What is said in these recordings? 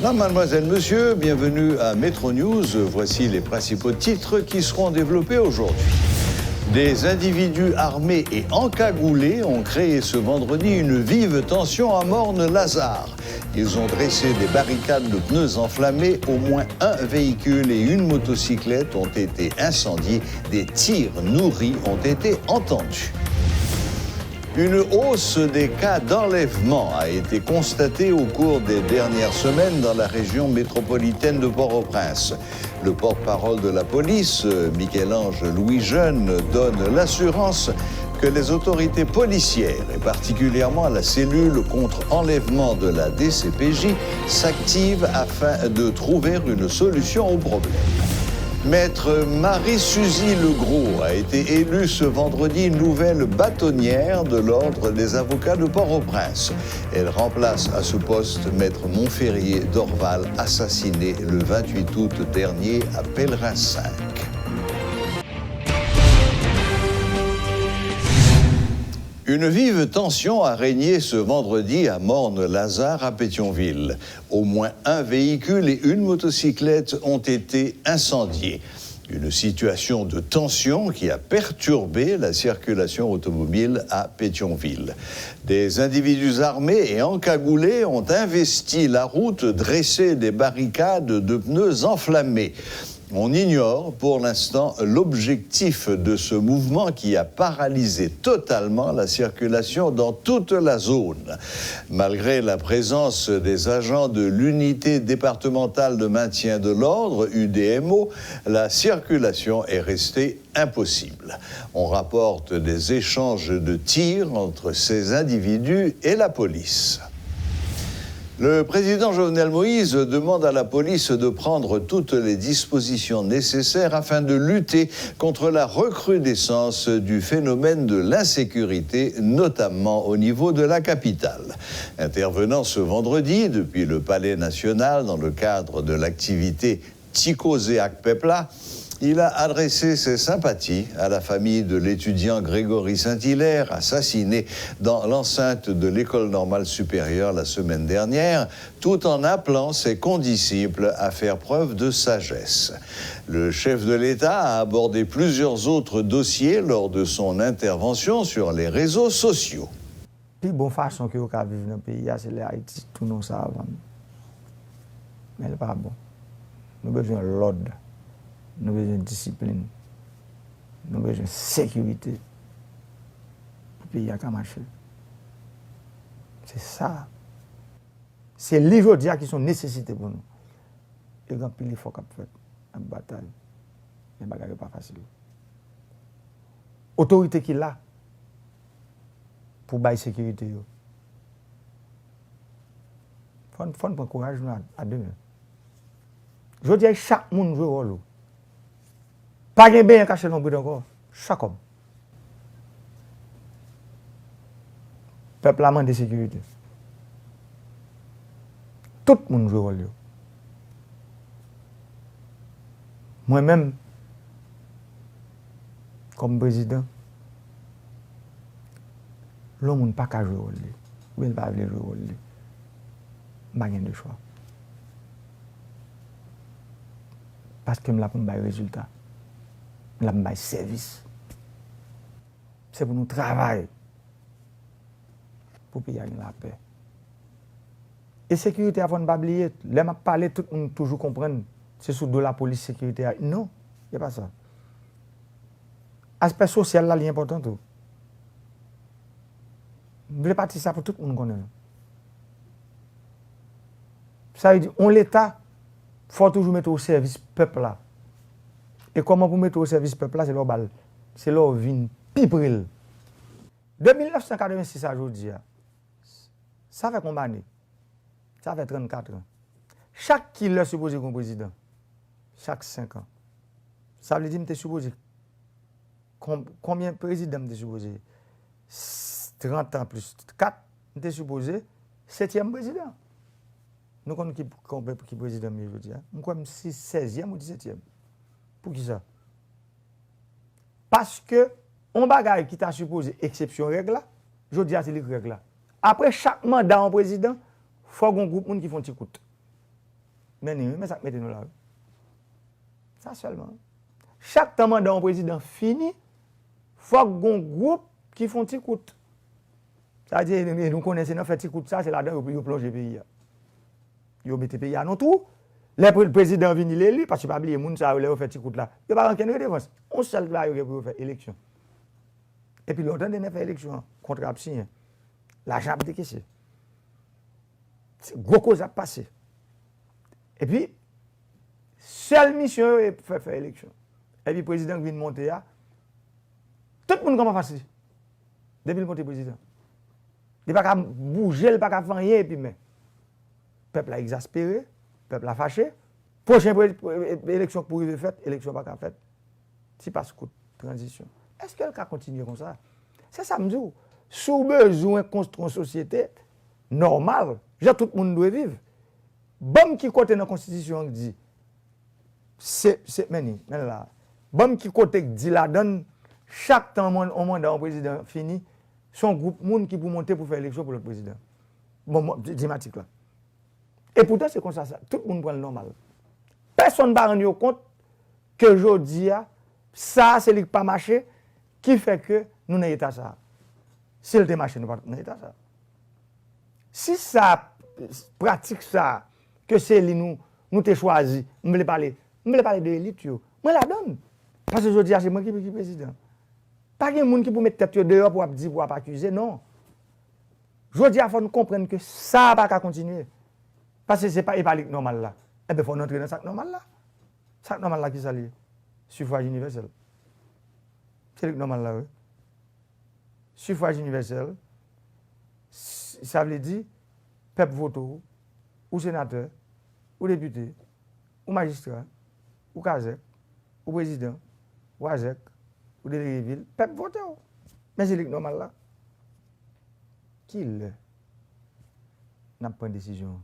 Mesdames, Mademoiselles, Messieurs, bienvenue à Métro News. Voici les principaux titres qui seront développés aujourd'hui. Des individus armés et encagoulés ont créé ce vendredi une vive tension à Morne-Lazare. Ils ont dressé des barricades de pneus enflammés. Au moins un véhicule et une motocyclette ont été incendiés. Des tirs nourris ont été entendus. Une hausse des cas d'enlèvement a été constatée au cours des dernières semaines dans la région métropolitaine de Port-au-Prince. Le porte-parole de la police, Michel-Ange Louis Jeune, donne l'assurance que les autorités policières, et particulièrement la cellule contre enlèvement de la DCPJ, s'activent afin de trouver une solution au problème. Maître Marie-Suzy Legros a été élue ce vendredi nouvelle bâtonnière de l'Ordre des avocats de Port-au-Prince. Elle remplace à ce poste Maître Montferrier d'Orval, assassiné le 28 août dernier à Pèlerin 5. Une vive tension a régné ce vendredi à Morne-Lazare à Pétionville. Au moins un véhicule et une motocyclette ont été incendiés. Une situation de tension qui a perturbé la circulation automobile à Pétionville. Des individus armés et encagoulés ont investi la route, dressé des barricades de pneus enflammés. On ignore pour l'instant l'objectif de ce mouvement qui a paralysé totalement la circulation dans toute la zone. Malgré la présence des agents de l'unité départementale de maintien de l'ordre, UDMO, la circulation est restée impossible. On rapporte des échanges de tirs entre ces individus et la police. Le président Jovenel Moïse demande à la police de prendre toutes les dispositions nécessaires afin de lutter contre la recrudescence du phénomène de l'insécurité, notamment au niveau de la capitale. Intervenant ce vendredi depuis le Palais national dans le cadre de l'activité Tikosé-Ak Pepla, il a adressé ses sympathies à la famille de l'étudiant Grégory Saint-Hilaire, assassiné dans l'enceinte de l'École normale supérieure la semaine dernière, tout en appelant ses condisciples à faire preuve de sagesse. Le chef de l'État a abordé plusieurs autres dossiers lors de son intervention sur les réseaux sociaux. La bonne façon que vous vivez dans le pays, c'est l'Haïti, tout nous savons. Mais ce n'est pas bon. Nous avons besoin de l'ordre. Nous avons besoin de discipline, nous avons besoin de sécurité pour le pays à marcher. C'est ça. C'est les jours qui sont nécessités pour nous. Et quand il faut qu'on fasse une bataille, les bagages ne sont pas faciles. Autorité qui est là pour la sécurité. Il faut prendre courage à deux. Je dis à chaque monde joue rôle. Pas de bien caché dans le bout encore. Chaque homme. Peuple a demandé sécurité. Tout le monde joue rôle. Moi-même, comme président, l'homme n'a pas qu'à jouer rôle. Ou il va jouer rôle. Je n'ai pas de choix. Parce que je n'ai pas de résultat. La service. C'est pour nous travailler. Pour payer la paix. Et sécurité, avant de ne pas oublier, là, je parle, tout le monde toujours comprendre, c'est sous de la police sécurité. Non, il n'y a pas ça. Aspect social, là, c'est important. Je veux partir ça pour tout le monde connaître. Ça veut dire, on l'État, il faut toujours mettre au service peuple là. Et comment vous mettre au service peuple là, c'est leur balle. C'est leur vie pipril. De 1986 à aujourd'hui, ça fait combien d'années? Ça fait 34 ans. Chaque qui est supposé comme président, chaque 5 ans. Ça veut dire que je suis supposé. Combien de présidents je suis supposé? 30 ans plus 4, je suis supposé 7e président. Nous connaissons qui président aujourd'hui. Nous connaissons 16e ou 17e. Pour qui ça? Parce que on bagaille qui t'a supposé exception règle là, je dis à c'est les règles là. Après chaque mandat en président, il faut un groupe qui font petit coup. Mais ça mettez nous là. Ça seulement. Chaque temps mandat un président fini, faut qu'on un groupe qui font petit coup. C'est-à-dire nous connaissons dans fait petit coup ça, c'est là-dedans ils plongent le pays. Ils mettent le pays à non tout. Le président vient l'élu parce que pas oublier moun ça le fait petit coup là. Il pas aucune défense. On seul là pour faire élection. Et puis l'autre dernier fait élection contrat signé. L'argent a décaissé. C'est gros cause à passer. Et puis seule mission est faire élection. Et puis le président vient monter là. Tout le monde commence à passer. Depuis le monter président. Il ne peut pas bouger, il ne peut pas faire rien et puis mais le peuple a exaspéré, le peuple a fâché. Prochaine élection pour y faire, élection pas faite. Si pas coup de transition. Est-ce qu'elle va continuer comme ça? C'est ça me dit. Si vous avez besoin de construire une société normale, tout le monde doit vivre. Bon qui côté dans la constitution dit c'est là. Bon qui côté dit la donne chaque temps au mandat un président fini son groupe monde qui pour monter pour faire élection pour le président. Bon thématique là. Et pourtant c'est comme ça, tout le monde prend le normal. Personne ne va rendre compte que aujourd'hui ça c'est le pas marché qui fait que nous n'avons pas ça. Si le marché nous pas dans état ça. Si ça pratique ça que c'est nous t'ai choisi, me voulais parler de l'élite yo. Moi la donne. Parce que aujourd'hui c'est moi qui président. Pas de monde qui peut mettre tête dehors pour dire pour accuser non. Aujourd'hui il faut nous comprendre que ça va pas continuer. Parce que c'est pas épalique normal là. Et bien il faut entrer dans ça normal là. Ça normal là qui ça lié. Suffrage universel. C'est le normal là oui. Suffrage universel, ça veut dire peuple vote ou sénateur, ou député, ou magistrat, ou kazek, ou président, ou azek, ou délégué ville, peuple vote. Mais c'est le normal là. Qui n'a pas une décision?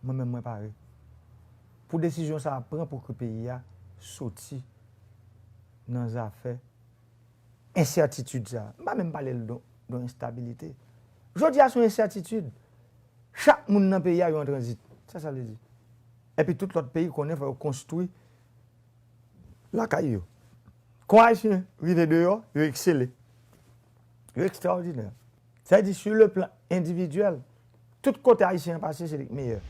Moi-même, moi pareil. Pour décision, ça prend pour que le pays a sorti dans les affaires. Incertitude ça. Je ne vais pas même parler d'instabilité. Je dis à son incertitude. Chaque monde dans le pays a un transit. Ça veut dire. Et puis tout l'autre pays qu'on a construit la caillou. Quand Haïtien arrive dehors, il est excellent. Il est extraordinaire. Ça veut dire sur le plan individuel, tout côté haïtien passé, c'est le meilleur.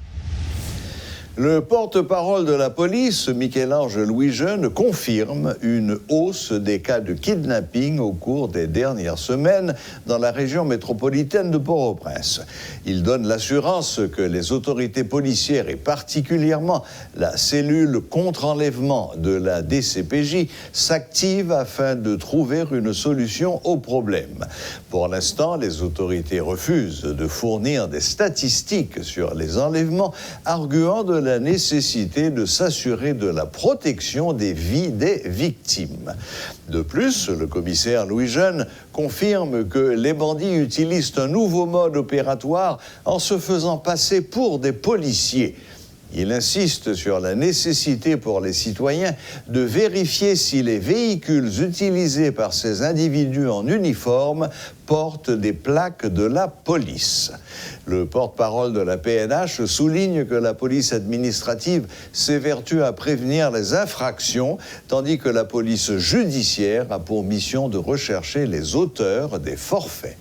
Le porte-parole de la police, Michel-Ange Louis-Jeune, confirme une hausse des cas de kidnapping au cours des dernières semaines dans la région métropolitaine de Port-au-Prince. Il donne l'assurance que les autorités policières et particulièrement la cellule contre-enlèvement de la DCPJ s'activent afin de trouver une solution au problème. Pour l'instant, les autorités refusent de fournir des statistiques sur les enlèvements, arguant de la nécessité de s'assurer de la protection des vies des victimes. De plus, le commissaire Louis-Jeune confirme que les bandits utilisent un nouveau mode opératoire en se faisant passer pour des policiers. Il insiste sur la nécessité pour les citoyens de vérifier si les véhicules utilisés par ces individus en uniforme portent des plaques de la police. Le porte-parole de la PNH souligne que la police administrative s'évertue à prévenir les infractions, tandis que la police judiciaire a pour mission de rechercher les auteurs des forfaits.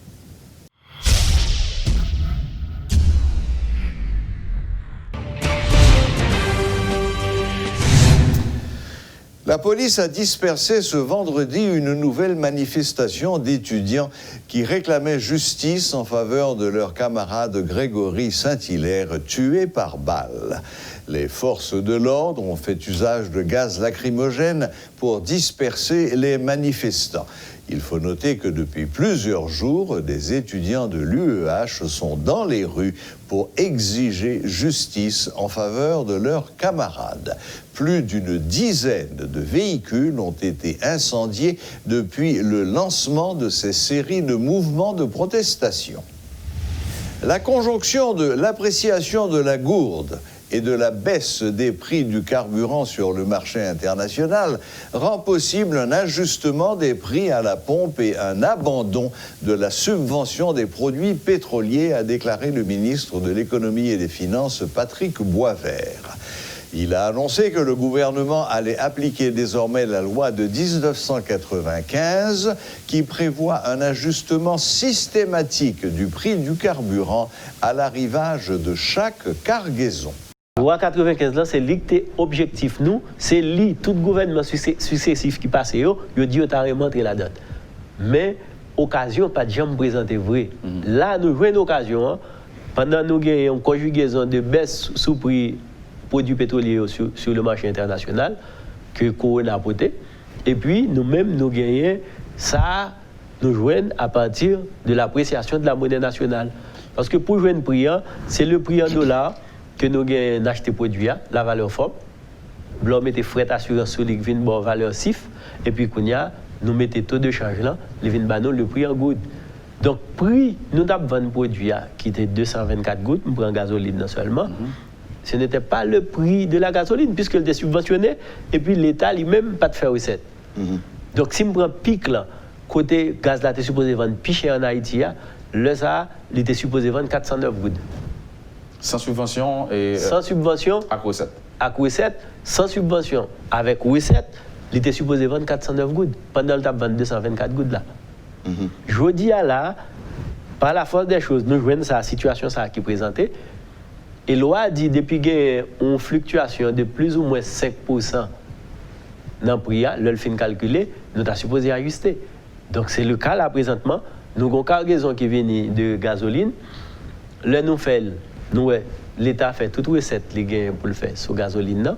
La police a dispersé ce vendredi une nouvelle manifestation d'étudiants qui réclamaient justice en faveur de leur camarade Grégory Saint-Hilaire, tué par balle. Les forces de l'ordre ont fait usage de gaz lacrymogène pour disperser les manifestants. Il faut noter que depuis plusieurs jours, des étudiants de l'UEH sont dans les rues pour exiger justice en faveur de leurs camarades. Plus d'une dizaine de véhicules ont été incendiés depuis le lancement de ces séries de mouvements de protestation. La conjonction de l'appréciation de la gourde et de la baisse des prix du carburant sur le marché international rend possible un ajustement des prix à la pompe et un abandon de la subvention des produits pétroliers, a déclaré le ministre de l'Économie et des Finances, Patrick Boisvert. Il a annoncé que le gouvernement allait appliquer désormais la loi de 1995 qui prévoit un ajustement systématique du prix du carburant à l'arrivage de chaque cargaison. La loi 95 là, c'est l'icté objectif nous, c'est li tout gouvernement successif qui passe yo dit yo ta remonter la date. Mais occasion pas de jamais présenter vrai. Là nous jouons une occasion pendant nous gagnons une conjugaison de baisse sous prix produits pétroliers sur le marché international que Corona a porté. Et puis, nous-mêmes, nous gagnons ça, nous jouons à partir de l'appréciation de la monnaie nationale. Parce que pour jouer un prix, c'est le prix en dollars que nous gagnons acheté produit, la valeur forte. Nous mettons frais d'assurance sur les vins valeur SIF. Et puis, nous mettons taux de change là, les vins le prix en gouttes. Donc, prix, nous avons vendu un produit qui était 224 gouttes, nous prenons gasoline seulement. Ce n'était pas le prix de la gasoline, puisqu'elle était subventionnée, et puis l'État lui-même pas de faire recette. Donc, si je prends pic là, côté gaz là, tu es supposé vendre piché en Haïti, le ça, il était supposé vendre 409 gouttes. Sans subvention et. Sans subvention. Avec recette. Avec recette, sans subvention. Avec recette, il était supposé vendre 409 gouttes. Pendant le temps, vendre 224 gouttes là. Je dis à là, par la force des choses, nous jouons sa situation ça qui est présentée. Et loi dit depuis qu'il y a une fluctuation de plus ou moins 5% dans le prix, le fin calculé, nous avons supposé ajuster. Donc c'est le cas là présentement. Nous avons une cargaison qui vient de gasoline. Là, l'État fait toute recette pour le faire sur gasoline. Là,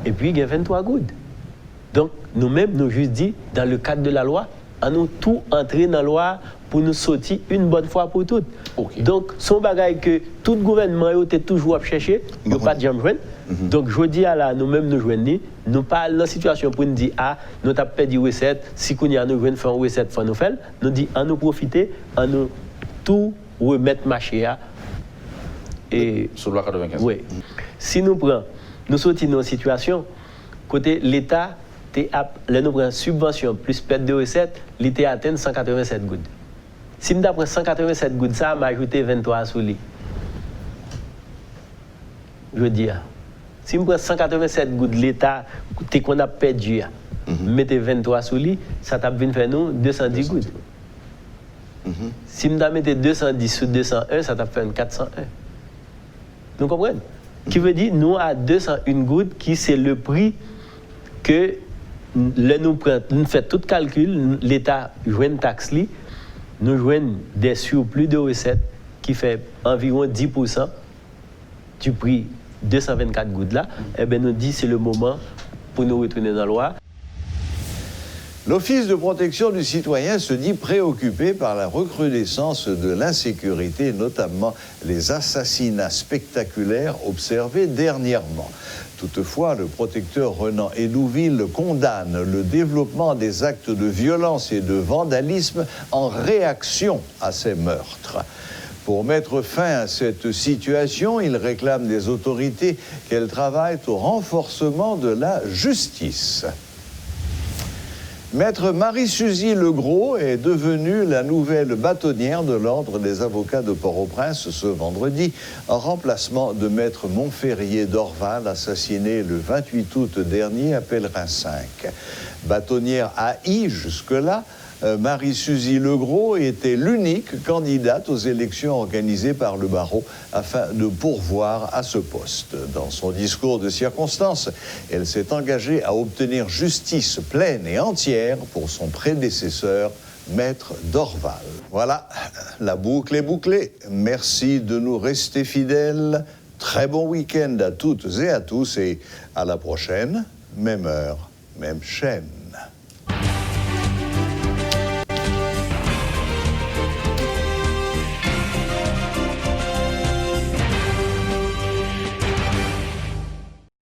et puis il y a 23 gouttes. Donc nous-mêmes, nous juste dit, dans le cadre de la loi, à nous tout entrer dans la loi pour nous sortir une bonne fois pour toutes. Okay. Donc, son bagage que tout gouvernement est toujours à chercher, il n'y a pas de jamais joindre. Donc, je dis à là, nous-mêmes nous joignons, nous pas dans la situation pour nous dire, nous avons perdu recette, si nous avons une recette, il faut nous faire. Nous disons, à nous profiter, à nous tout remettre marché. Et sur loi 95. Oui. Si nous prenons, nous sortons dans une situation, côté l'État, là nous prenons subvention plus perte de recettes, l'État atteint 187 gouttes. Si je prends 187 gouttes, ça m'a ajouté 23 sous lui. Je dis, si je prends 187 gouttes, l'État, qu'on a perdu, mettez 23 sous lui, ça t'a bien fait nous 210 gouttes. Si je mets 210 sur 201, ça t'a fait 401. Vous comprenez? Qui veut dire, nous, à 201 gouttes, qui c'est le prix que nous faisons tout calcul, l'État joue une taxe, nous jouons des surplus de recettes qui fait environ 10% du prix 224 gouttes là, et bien nous dit c'est le moment pour nous retourner dans la loi. L'Office de protection du citoyen se dit préoccupé par la recrudescence de l'insécurité, notamment les assassinats spectaculaires observés dernièrement. Toutefois, le protecteur Renan Hédouville condamne le développement des actes de violence et de vandalisme en réaction à ces meurtres. Pour mettre fin à cette situation, il réclame des autorités qu'elles travaillent au renforcement de la justice. Maître Marie-Suzy Legros est devenue la nouvelle bâtonnière de l'Ordre des avocats de Port-au-Prince ce vendredi, en remplacement de Maître Montferrier d'Orval, assassiné le 28 août dernier à Pèlerin 5. Bâtonnière haïe jusque-là, Marie-Suzy Legros était l'unique candidate aux élections organisées par le barreau afin de pourvoir à ce poste. Dans son discours de circonstance, elle s'est engagée à obtenir justice pleine et entière pour son prédécesseur, Maître d'Orval. Voilà, la boucle est bouclée. Merci de nous rester fidèles. Très bon week-end à toutes et à tous et à la prochaine, même heure, même chaîne.